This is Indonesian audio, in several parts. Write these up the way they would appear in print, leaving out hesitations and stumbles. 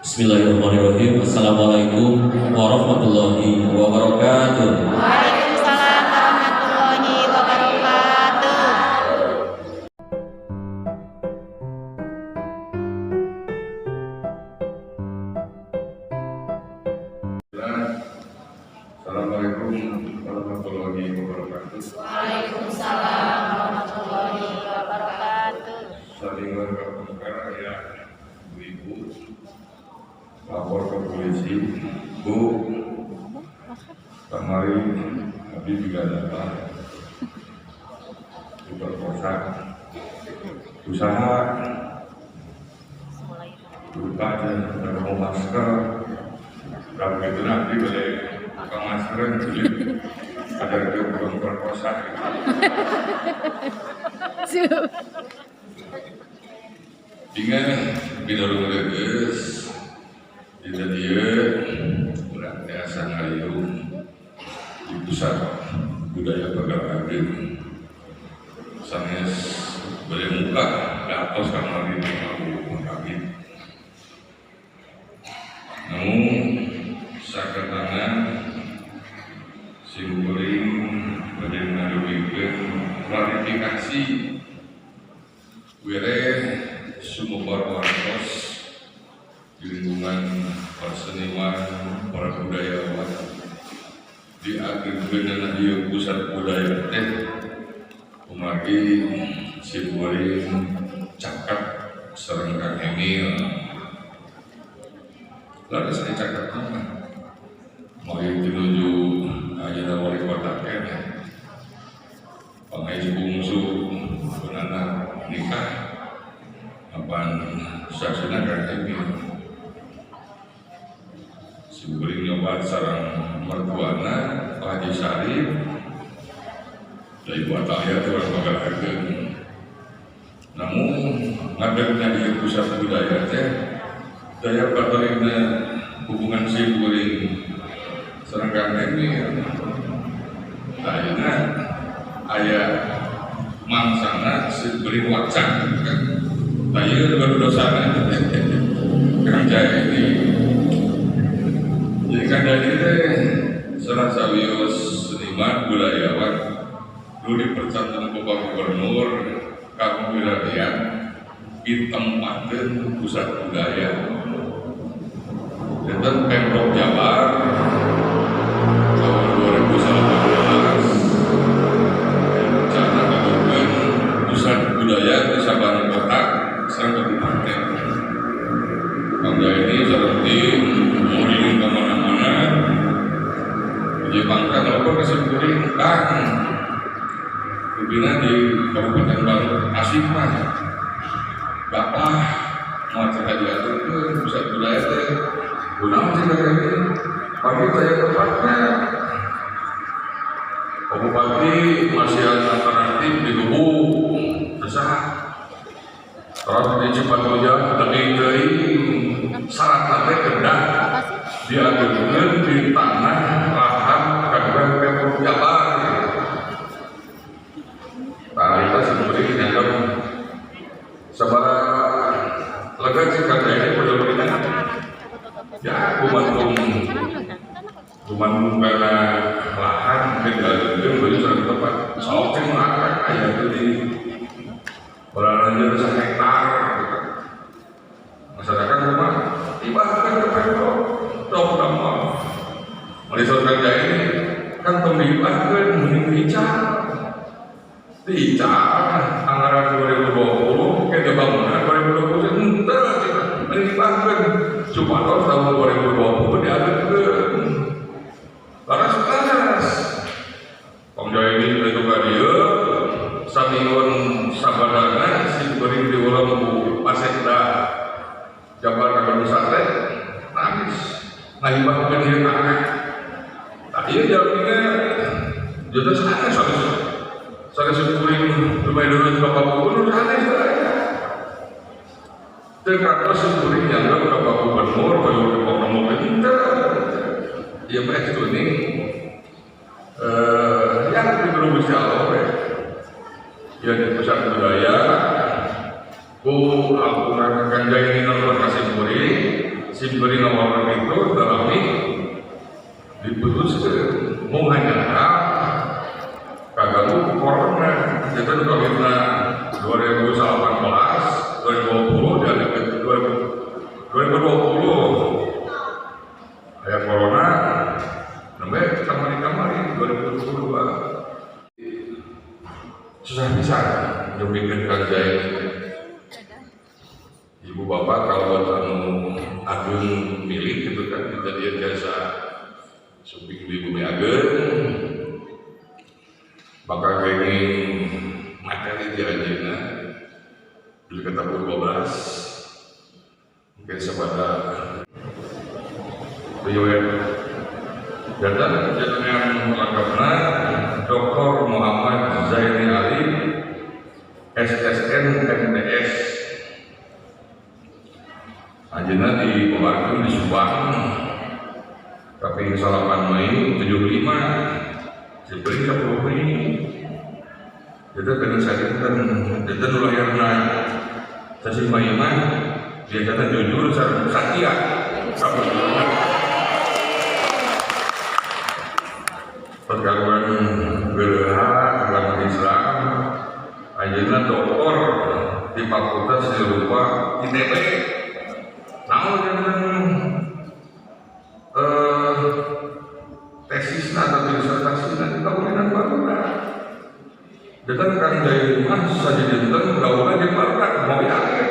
Bismillahirrahmanirrahim. Assalamualaikum warahmatullahi wabarakatuh. Waalaikumsalam warahmatullahi wabarakatuh. Assalamualaikum warahmatullahi wabarakatuh. Waalaikumsalam warahmatullahi wabarakatuh. Saling berkata ya ibu lapor ke polisi, bu kemarin Nabi juga datang diperkosa, usaha lupa dan mau masker, kalau begitu nanti boleh buka masker jadi ada yang belum perkosa. Dengan bidang guys, tidak dia berarti asal ngayung di pusat budaya pergerakan sanes boleh muka di atas kamar ini kami. Namun saketangan simboling bagaimana demikian klarifikasi wire sumber wartos di lingkungan perseniman para budayawan di akhir benar dia pusat budaya teh umagi simboling cakap serangkang Emil lalu saya cakap apa mau menuju aja wali kota kene pangai bungsu anak nikah apaan saksina kan Emil simboling nyoba sarang mertuana Pak Haji Sarif dari buat ayat orang magalakeun namun ngadarnya di pusat budaya teh daya patorina hubungan simboling serangkang ini ayeuna aya mangsana simboling wacan kan ayeuna berdosana kerja ini jadi kadang ini salah sawios seniman budayawan dulu dipercantan Bapak Gubernur Kamu Wilayah ditempatkan pusat budaya dan Pemprov Jabar tahun 2018 rencana membangun pusat budaya di Sabana Kota serta kabupaten. Bangga ini seperti muring kemana-mana di Bangka lapor ke Simpuring Kang Rubina di Kabupaten Baru Asimah Bapak mau cerita diatur ke pusat budaya teh guna cerita ini pagi saya tempatnya Bupati masih alternatif di Gubuk besar terus di Cipatujah lebih dari syarat nanti kedah diaturkan di tanah lahan kabupaten Pemprov Jabar. Tanah itu sebenarnya dianggap sebarang lega jika ini benar-benar ya bumantung karena lahan tinggal itu beli suatu tempat soalnya mengangkat ayam itu di berada di 1 hektar masyarakat rumah ibahkan ke Pemprov dong nama Malaysia kerja ini kan pemibahkan mending dicar anggaran 2020 ke bangunan 2020 entar menibahkan supaya tahun 2020 diadakan laras pengjaya ini itu dia samingon sabadana si beri di ulang bu Pasekda Jabar Kagak Sate nangis ngahibahkan dia tanah tak iya jawabnya jodoh sana soalnya syukurin rumah dulu ke Bapak Gubernur aneh saja terkata syukurin yang ke Bapak Gubernur kalau ke Bapak Gubernur kita ya mereka itu ini yang belum bisa oleh ya di pusat budaya bu aku akan jadi nomor kasih muri si beri nomor itu dalami diputuskan mau hanya kagak corona jadi COVID-nya 2018 2020 dan 2020 ayat corona sampai kamari 2022 susah bisa membuat kerjaan ibu bapak kalau agung milik itu kan kejadian jasa suping di bumi agen bakal kenging materi dirajina beli ketemu 12 mungkin sepada riwayat dan yang lengkapnya Dr. Muhammad Zaini Ali SSN MTS Anjena dikeluarkan di Subang tapi 8 Mei 75 seperti 10 Mei kita kena sakitkan kita dulu yang sasi Mei biasanya jujur Satya pergaulan gereha agama Islam Anjena doktor di Fakultas Serupa ITB namun tesis atau disertasi nanti kawinan barulah dengan kan dari mas saja dinten gaulnya di barulah mau yakin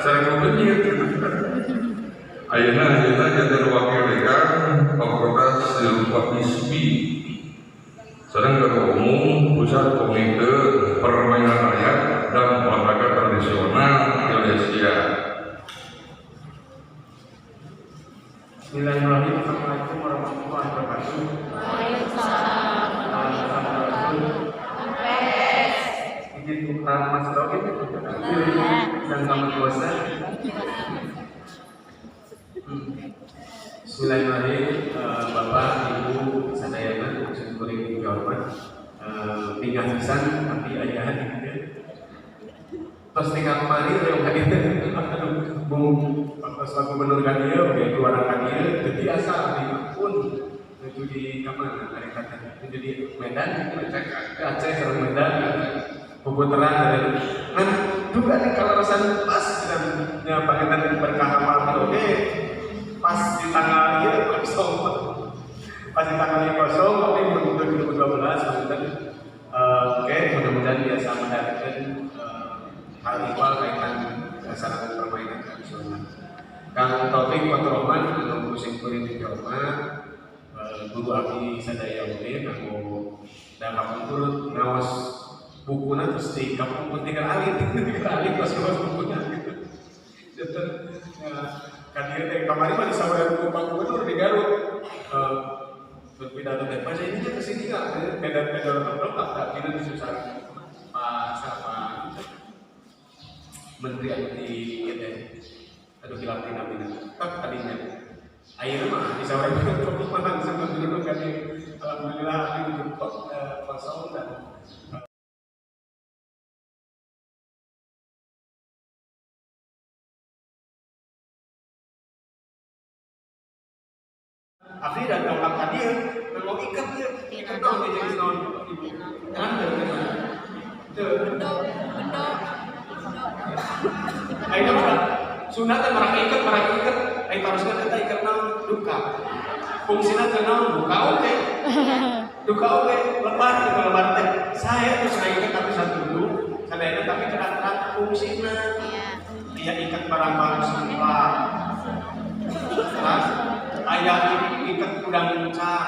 saya kemudian ayeuna jadi wakil dekan Fakultas Serupa ISBI sedang ketua umum pusat komite permainan rakyat dan olahraga tradisional Indonesia. Bismillahirrahmanirrahim. Assalamualaikum warahmatullahi wabarakatuh. Waalaikumsalam warahmatullahi wabarakatuh. Izin buka Mas Rokin dan sama bosan. Bismillahirrahmanirrahim. Bapak, Ibu, sadayana, syukuring dihormat. Tinggal pisan tapi ayahan gitu. Terus tinggal kemarin yang hadir Bung Pak Gubernur Kadir, oke keluaran Kadir, jadi asal pun itu di kamar dari kata itu jadi Medan, Aceh sama Medan, Puputaran dari kan juga nih kalau rasan pas dan Pak Edan berkahamal oke pas di tanggal ini kosong, pas di tanggal ini kosong, oke untuk 2012 oke mudah-mudahan biasa mendapatkan hal ihwal kaitan masyarakat permainan tradisional. Kang Taufik Fathurrahman untuk musim kuliah dihormat, guru abdi sadaya oge kanggo dan kapuntur ngawas bukuna terus di kampung tinggal alih pas ngawas bukuna gitu. Jadi kadir teh kamari mah disaweran ku Pak Gubernur di Garut. Berpidato teh baca ini ke sini enggak beda-beda lengkap tak kira disusah Pak siapa Menteri di kita aduh hilang tinapina tak tadinya akhirnya mah disawarin untuk mana sebelum kan alhamdulillah ini jemput kosong dan Abdi dan tongkat kadir mau ikat dia ikat dong dia jadi non kan dari mana tuh ayo kita sunat marah ikat ayo harusnya kita ikat nang duka fungsinya ke nang duka oke lebar itu lebar teh saya tuh saya ikat tapi satu dulu saya tapi terang fungsinya dia ikat barang-barang semula ayah ikat udang mencar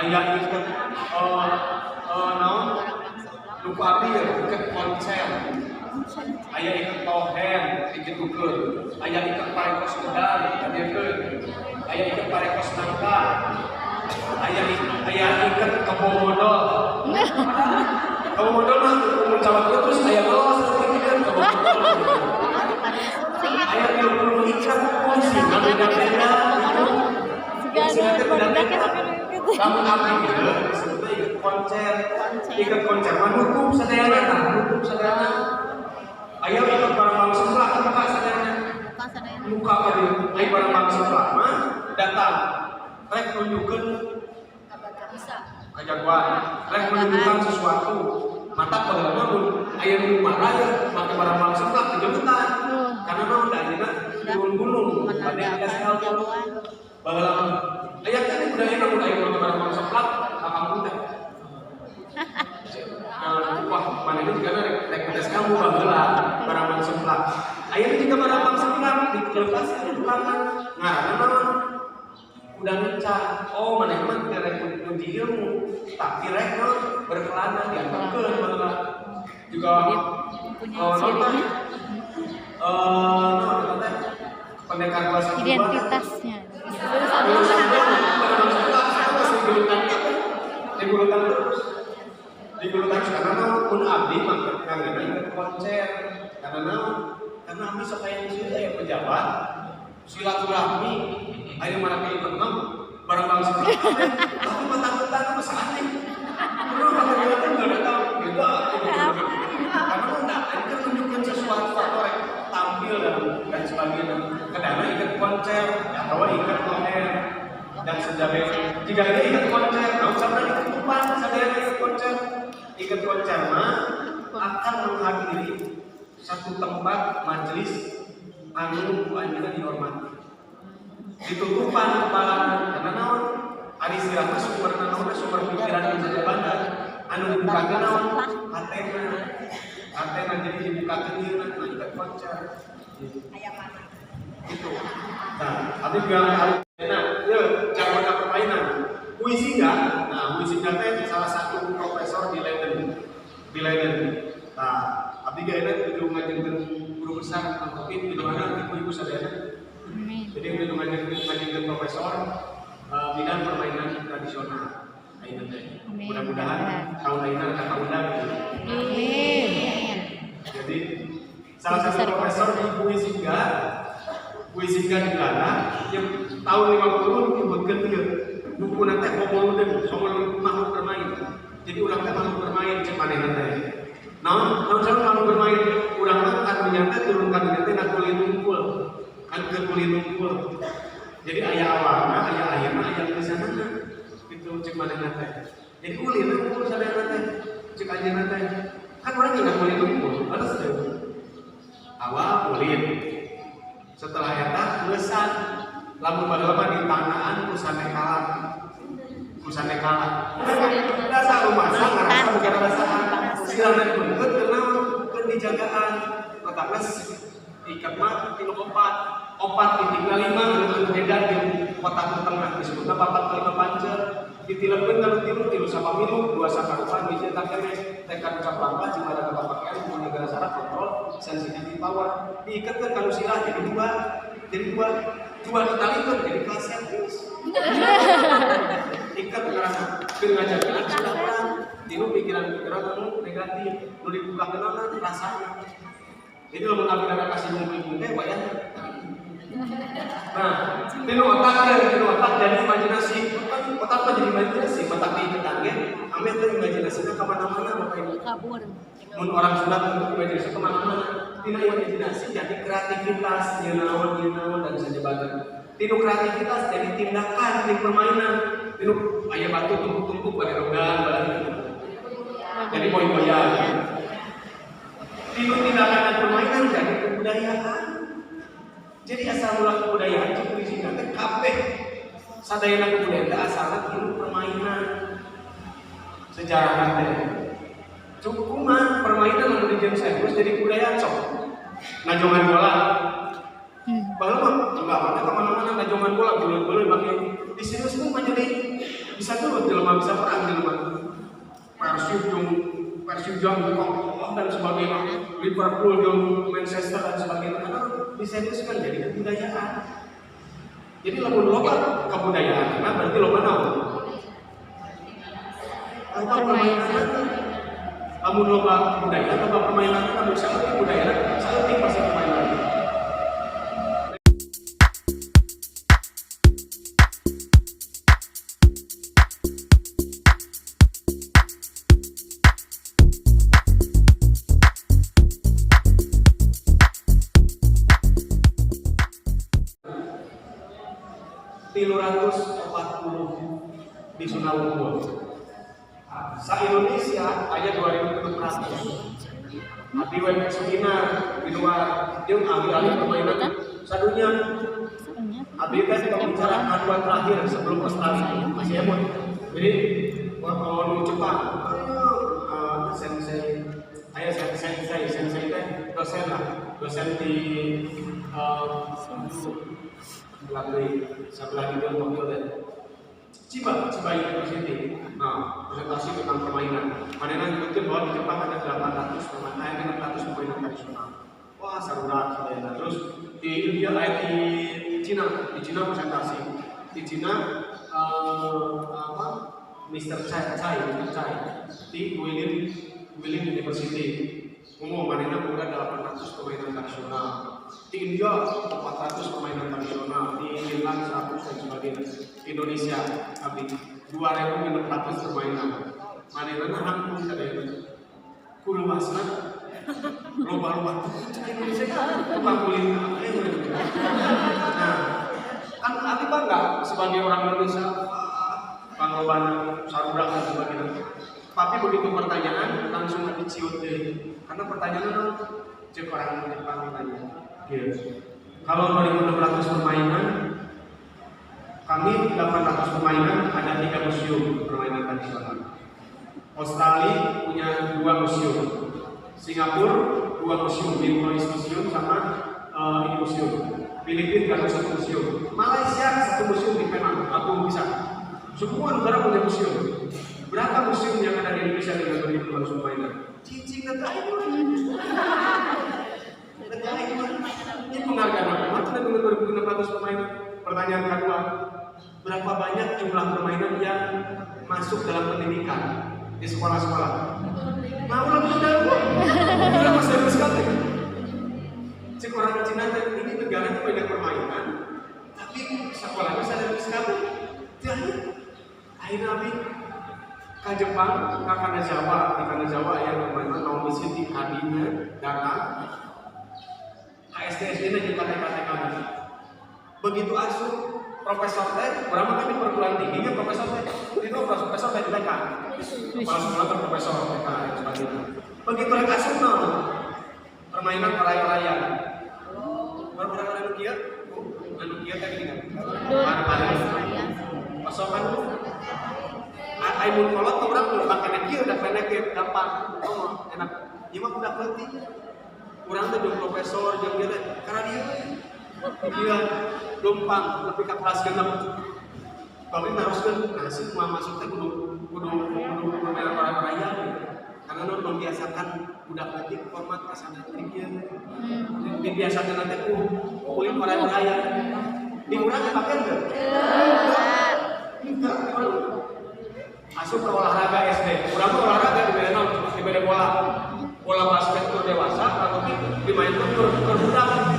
ayah ikat naon lupa api ya ikat konser ayah ikat tohen ikat ukur ayah ikat parekos udang ayah ikat parekos nangka ayah ikat kebobodo mah mencabat terus ayah bawa seperti itu kebobodo ayah yang ikat kunci beda-beda kamu ambil sebetulnya ikut konser mendukung sederhana ayah ikut barang-barang Lain barang bangsa lama datang, rek nunjukkan Bisa. kejagoan, rek menunjukkan sesuatu. Mata pada namun ayah rumah raya pakai barang bangsa lah kejemutan. Karena mau dagingnya gunung-gunung, pada kita sekal bagaimana? Ayah kan budaya namun ayah pakai barang bangsa lah, akan mudah. Wah, mana ini juga rek tes kamu bagaimana barang bangsa lah. Ayah ini juga barang bangsa lah dikelupas di belakang. Nah, udah ngecat. Oh, mana emang rek uji ilmu, tapi rek berkelana diantarkan malah juga nonton pendekar bahasa Identitasnya. digulutan terus karena pun abdi makanya ikut konser karena abdi suka yang sudah ya pejabat silaturahmi ayo mana kayak ikut barang bangsa tapi mata-mata masalahnya perlu kata-kata nggak tahu juga karena enggak kan menunjukkan sesuatu faktor yang tampil dan sebagainya kadang ikut konser atau ikut konser dan sebagainya jika dia ikut konser nggak usah berani ikut tumpang sadar ikut konser mah akan menghadiri satu tempat majelis anu anjuna dihormati ditutupan kepala karena naon ari sirahna sumber pikiran di jabatan anu dibukakeun naon hatena jadi dibukakeun ieu ikut konser aya mana itu nah abdi bilang yeuh jagoan permainan puisi teh salah satu profesor di Leiden nah abdi gaena kudu ngajengkeun guru besar tapi pidoana ibu-ibu sadayana jadi kudu ngajengkeun profesor bidang permainan tradisional ayeuna teh mudah-mudahan tahun ayeuna kata undang jadi salah satu profesor di puisi di Belanda yang tahun 50 nyebutkeun ieu buku nanti ngomong makhluk bermain jadi ulang teh makhluk bermain cek manehna teh naon sama makhluk bermain urang mah kan menyangka turunkan nanti nak kulit nungkul kan ke kulit nungkul jadi aya awalna aya ayeuna aya geusana gitu cek manehna teh jadi kulit nungkul sadayana teh cek ajeuna teh kan urang nggak kulit nungkul balas teh awal kulit setelah eta lesan lamun bagelama di tanaan kusane kalah dasar rumah ngarasa bukan rasaan silakan beungeut kenal keun dijagaan matakna ikat mah tilu opat titik 5 anu beredar di kotak tengah disebutna 45 pancer ditileupkeun kana tilu sapamilu 2 sakarupan hiji eta keneh tekad ucap langkah jimada kapakaian di negara syarat kontrol sensitivity power diikatkeun kana silah jadi dua ditalikeun jadi kaset ikat karena ngajakin silakan tilu pikiran-pikiran anu negatif nu dibukakeun rasanya jadi lamun abdi kasih ngumpul teh bayang nah tilu otak jadi imajinasi otak mah jadi imajinasi otak diiketan ge ame teh imajinasina ka mana-mana makanya Kabur. mun orang sunat untuk imajinasi ke mana-mana tina imajinasi jadi kreativitas ieu naon dan sebagainya tinu kreativitas jadi tindakan di permainan tinu aya batu tumpuk-tumpuk bade rogan bade jadi boy-boyan tinu tindakan dan permainan jadi kebudayaan jadi asal mula kebudayaan cek puisi teh kabeh sadayana kebudayaan teh asalna tinu permainan sejarah teh cukuman permainan anu dijieun serius jadi kebudayaan sok najongan bola bahwa enggak ada kemana-mana najongan bola bulan-bulan pakai di sini semua jadi bisa tuh jelema bisa perang jelema Persib jong dan sebagainya Liverpool jong Manchester dan sebagainya karena di sini kan jadi kebudayaan jadi lamun loba kebudayaan nah berarti loba naon apa permainan lamun loba kebudayaan loba permainan lamun saeutik budaya saeutik pasti permainan 340 di zona unggul. Sa-Indonesia aya 2.600. Abdi web seminar di luar jeung ahli-ahli permainan sadunya. Abdi teh pembicara kedua terakhir sebelum Australia masih emot. Jadi mau Jepang, sensei, ayah sensei teh dosen lah, dosen di sebelah itu Tokyo teh. Ciba University. Nah, presentasi tentang permainan. Mana nyebutkan bahwa di Jepang ada 800 permainan, 600 permainan tradisional. Wah, sarurat sebenarnya. Terus di India, di Cina presentasi. Di Cina Mr. Chai di Guilin University. Mana bukan 800 permainan tradisional. Di India 400 permainan tradisional, di Finland 100 dan sebagainya. Indonesia tapi 2.600 permainan. Mana hampung kadang kudu wasna loba-loba Indonesia tukang kuliner. Nah, kan abi bangga sebagai orang Indonesia, pangloban sarurang dan sebagainya. Tapi begitu pertanyaan langsung diciut deh. Karena pertanyaannya cek orang Jepang tanya. Kalau 2.600 permainan, kami 800 permainan, ada 3 museum permainan tradisional. Australia punya 2 museum, Singapura 2 museum, Biopolis Museum sama ini museum. Filipina ada 1 museum, Malaysia 1 museum di Penang, aku bisa. Semua negara punya museum. Berapa museum yang ada di Indonesia dengan 2.600 permainan? Cicing dan ayo. Ini penghargaan apa? Dengan 2.600 permainan. Pertanyaan kedua, berapa banyak jumlah permainan yang masuk dalam pendidikan di sekolah-sekolah? Mau lebih dari berapa serius sekali? Cek orang Cina ini negara itu banyak permainan, tapi sekolahnya serius sekali. Jadi, akhirnya nabi ke Jepang, ke Kanazawa, di Kanazawa yang permainan mau di hadinya datang. HSD-nya kita TK begitu asuh profesor teh, berapa kan di perguruan tingginya profesor teh, itu profesor teh TK, kepala sekolah kan profesor TK dan sebagainya. Begitu mereka asuh permainan raya-raya, berapa anu kieu teh gini kan, pasokan tuh, aimun kolot orang tuh makan kieu udah kena gampang, oh enak, ieu mah udah letih. Kurang tuh jeung profesor jeung dia karena dia lumpang lebih ke kelas genep. Kalau ini haruskan nasi mau masuk teh kudu permainan raya karena nu membiasakan budak letik format kasana teh kieu. Dibiasakan nanti kulit raya. Di urang dipakai enggak? Enggak. Asup ke olahraga SD. Urang olahraga di beda bola basket untuk dewasa atau dimainkan untuk budak.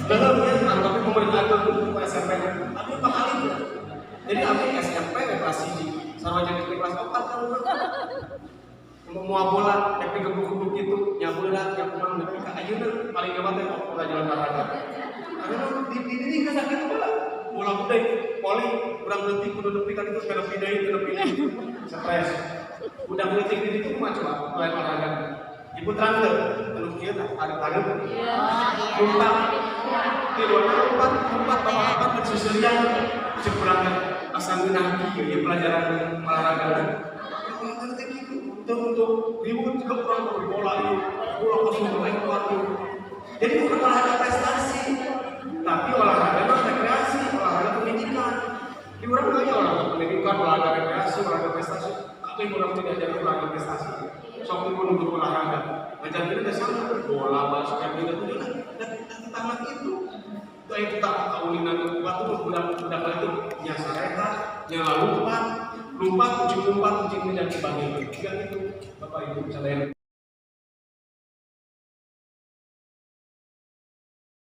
Dalam tapi pemerintah itu SMP tapi bakal itu. Jadi abi SMP kelas 1 sarjana kelas 4 kan mau bola tapi gebuk-gebuk gitu nyabulan yang kurang lebih ka ayeuna paling gampang teh pelajaran olahraga. Karena di kan sakit bola gede poli kurang leutik kudu nepi ka itu kana pindah stres. Udah leutik di itu mah coba olahraga. Ibu terangkan, kalau dia ada lompat, di luar lompat dan susurian, sekurangnya asal minati, ya pelajaran olahraga. Olahraga kayak gitu, untuk ribut juga kurang bola kosong main waktu. Jadi bukan olahraga prestasi, tapi olahraga rekreasi, olahraga pendidikan. Di orang banyak olahraga pendidikan, olahraga rekreasi, olahraga prestasi. Tapi orang tidak jadi olahraga prestasi. Soalnya pun untuk olahraga, ngajar kita sama bola, basket, gitu dan tamat itu. Kayak kita kaulinan waktu budak itu nyasa rehat, nyala lompat, kucing dan sebagainya. Gitu, Bapak Ibu sekalian.